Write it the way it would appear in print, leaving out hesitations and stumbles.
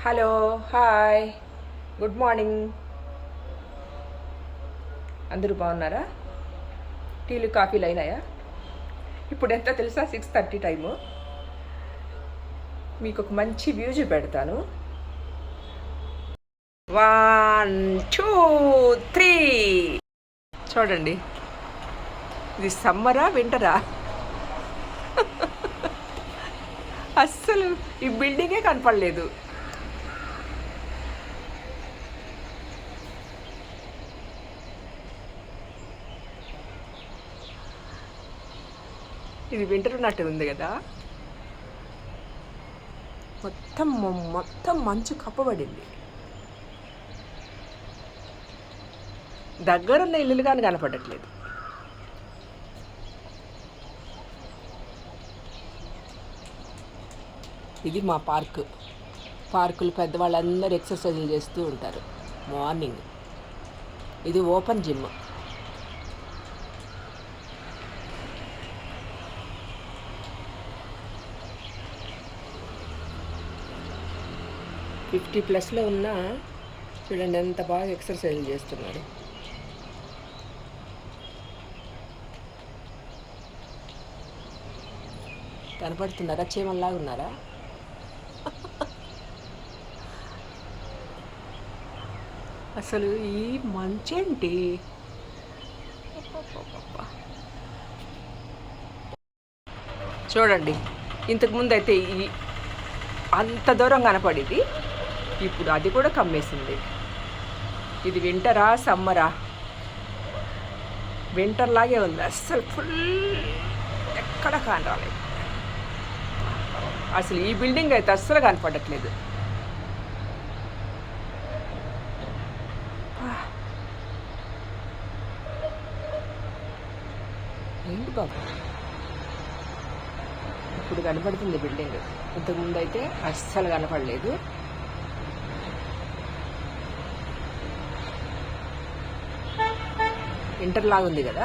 Hello, hi, good morning. అందరూ బాగున్నారా? టీలు కాఫీలు అయినాయా? ఇప్పుడు ఎంత తెలుసా? 6:30 టైము. మీకు ఒక మంచి వ్యూ చూపెడతాను. 1 2 3 చూడండి. ఇది సమ్మరా వింటరా? అస్సలు ఈ బిల్డింగే కనపడలేదు. ఇది వింటర్ ఉన్నట్టు ఉంది కదా. మొత్తం మంచు కప్పబడింది. దగ్గరున్న ఇల్లులు కానీ కనపడట్లేదు. ఇది మా పార్కులు పెద్దవాళ్ళందరూ ఎక్సర్సైజులు చేస్తూ ఉంటారు మార్నింగ్. ఇది ఓపెన్ జిమ్. ఫిఫ్టీ ప్లస్లో ఉన్న చూడండి ఎంత బాగా ఎక్సర్సైజ్ చేస్తున్నారు. కనపడుతున్నారా? చీమల్లాగా ఉన్నారా? అసలు ఈ మంచేంటి? చూడండి, ఇంతకుముందు అయితే ఈ అంత దూరం కనపడేది, ఇప్పుడు అది కూడా కమ్మేసింది. ఇది వింటరా సమ్మరా? వింటర్ లాగే ఉంది. అస్సలు ఫుల్ ఎక్కడ కానరాలేదు. అసలు ఈ బిల్డింగ్ అయితే అస్సలు కనపడట్లేదు. ఏంటి బాబు, ఇప్పుడు కనపడుతుంది బిల్డింగ్. ఇంతకుముందు అయితే అస్సలు కనపడలేదు. ఇంటర్ లాగా ఉంది కదా.